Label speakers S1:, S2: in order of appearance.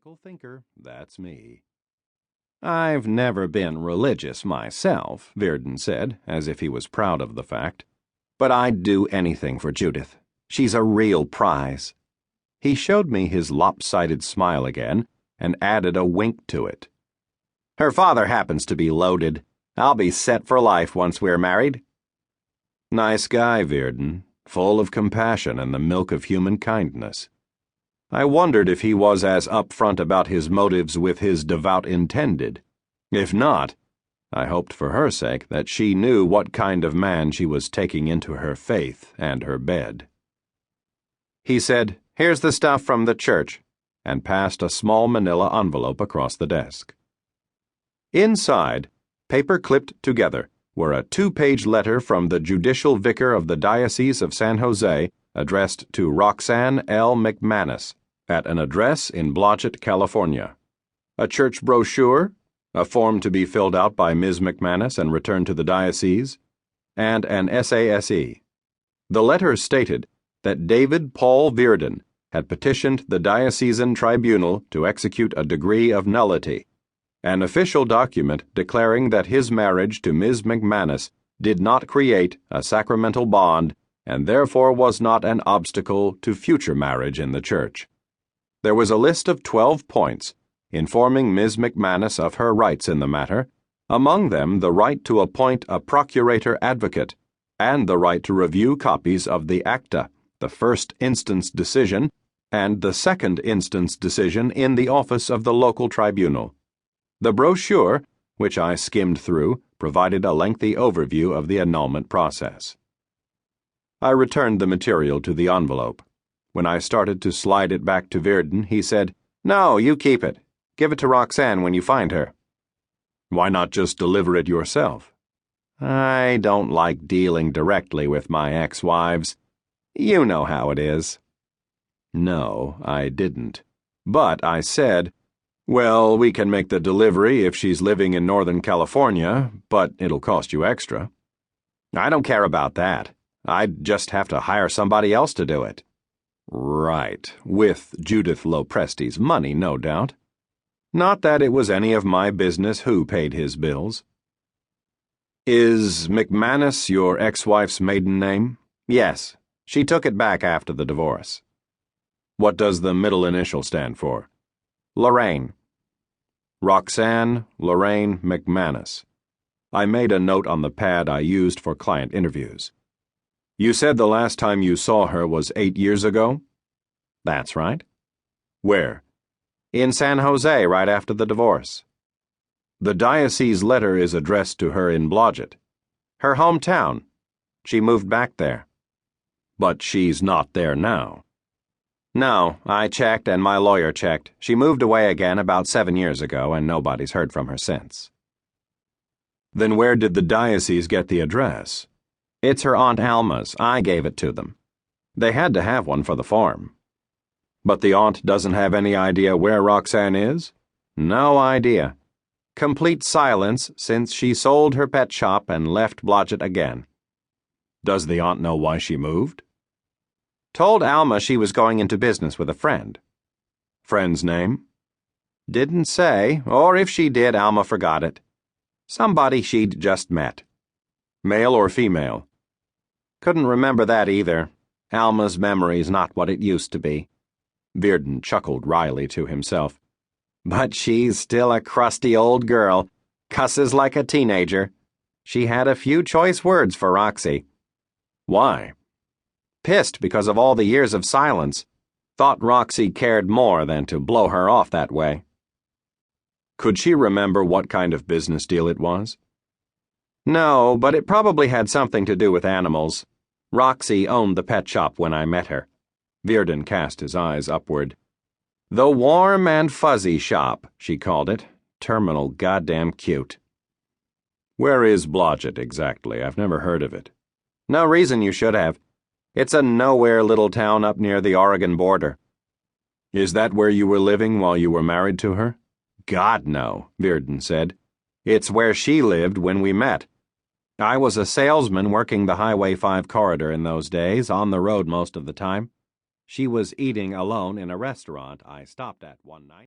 S1: Critical thinker, that's me. I've never been religious myself, Virden said, as if he was proud of the fact. But I'd do anything for Judith. She's a real prize. He showed me his lopsided smile again and added a wink to it. Her father happens to be loaded. I'll be set for life once we're married. Nice guy, Virden, full of compassion and the milk of human kindness. I wondered if he was as upfront about his motives with his devout intended. If not, I hoped for her sake that she knew what kind of man she was taking into her faith and her bed. He said, "Here's the stuff from the church," and passed a small manila envelope across the desk. Inside, paper clipped together, were a 2-page letter from the judicial vicar of the Diocese of San Jose addressed to Roxanne L. McManus at an address in Blodgett, California, a church brochure, a form to be filled out by Ms. McManus and returned to the diocese, and an SASE. The letter stated that David Paul Virden had petitioned the diocesan tribunal to execute a decree of nullity, an official document declaring that his marriage to Ms. McManus did not create a sacramental bond and therefore was not an obstacle to future marriage in the church. There was a list of 12 points informing Ms. McManus of her rights in the matter, among them the right to appoint a procurator advocate and the right to review copies of the acta, the first instance decision, and the second instance decision in the office of the local tribunal. The brochure, which I skimmed through, provided a lengthy overview of the annulment process. I returned the material to the envelope. When I started to slide it back to Virden, he said, "No, you keep it. Give it to Roxanne when you find her." "Why not just deliver it yourself?" "I don't like dealing directly with my ex-wives. You know how it is." No, I didn't. But I said, "Well, we can make the delivery if she's living in Northern California, but it'll cost you extra." "I don't care about that. I'd just have to hire somebody else to do it." "Right, with Judith Lopresti's money, no doubt. Not that it was any of my business who paid his bills." "Is McManus your ex-wife's maiden name?" "Yes. She took it back after the divorce." "What does the middle initial stand for?" "Lorraine." Roxanne Lorraine McManus. I made a note on the pad I used for client interviews. "You said the last time you saw her was 8 years ago?" "That's right." "Where?" "In San Jose, right after the divorce." "The diocese letter is addressed to her in Blodgett." "Her hometown. She moved back there." "But she's not there now." "No, I checked and my lawyer checked. She moved away again about 7 years ago and nobody's heard from her since." "Then where did the diocese get the address?" "It's her Aunt Alma's. I gave it to them. They had to have one for the form." "But the aunt doesn't have any idea where Roxanne is?" "No idea. Complete silence since she sold her pet shop and left Blodgett again." "Does the aunt know why she moved?" "Told Alma she was going into business with a friend." "Friend's name?" "Didn't say, or if she did, Alma forgot it. Somebody she'd just met." "Male or female?" "Couldn't remember that either. Alma's memory's not what it used to be." Virden chuckled wryly to himself. "But she's still a crusty old girl, cusses like a teenager. She had a few choice words for Roxy." "Why?" "Pissed because of all the years of silence. Thought Roxy cared more than to blow her off that way." "Could she remember what kind of business deal it was?" "No, but it probably had something to do with animals. Roxy owned the pet shop when I met her." Virden cast his eyes upward. "The warm and fuzzy shop," she called it. Terminal goddamn cute. "Where is Blodgett exactly? I've never heard of it." "No reason you should have. It's a nowhere little town up near the Oregon border." "Is that where you were living while you were married to her?" "God, no," Virden said. "It's where she lived when we met. I was a salesman working the Highway 5 corridor in those days, on the road most of the time. She was eating alone in a restaurant I stopped at one night.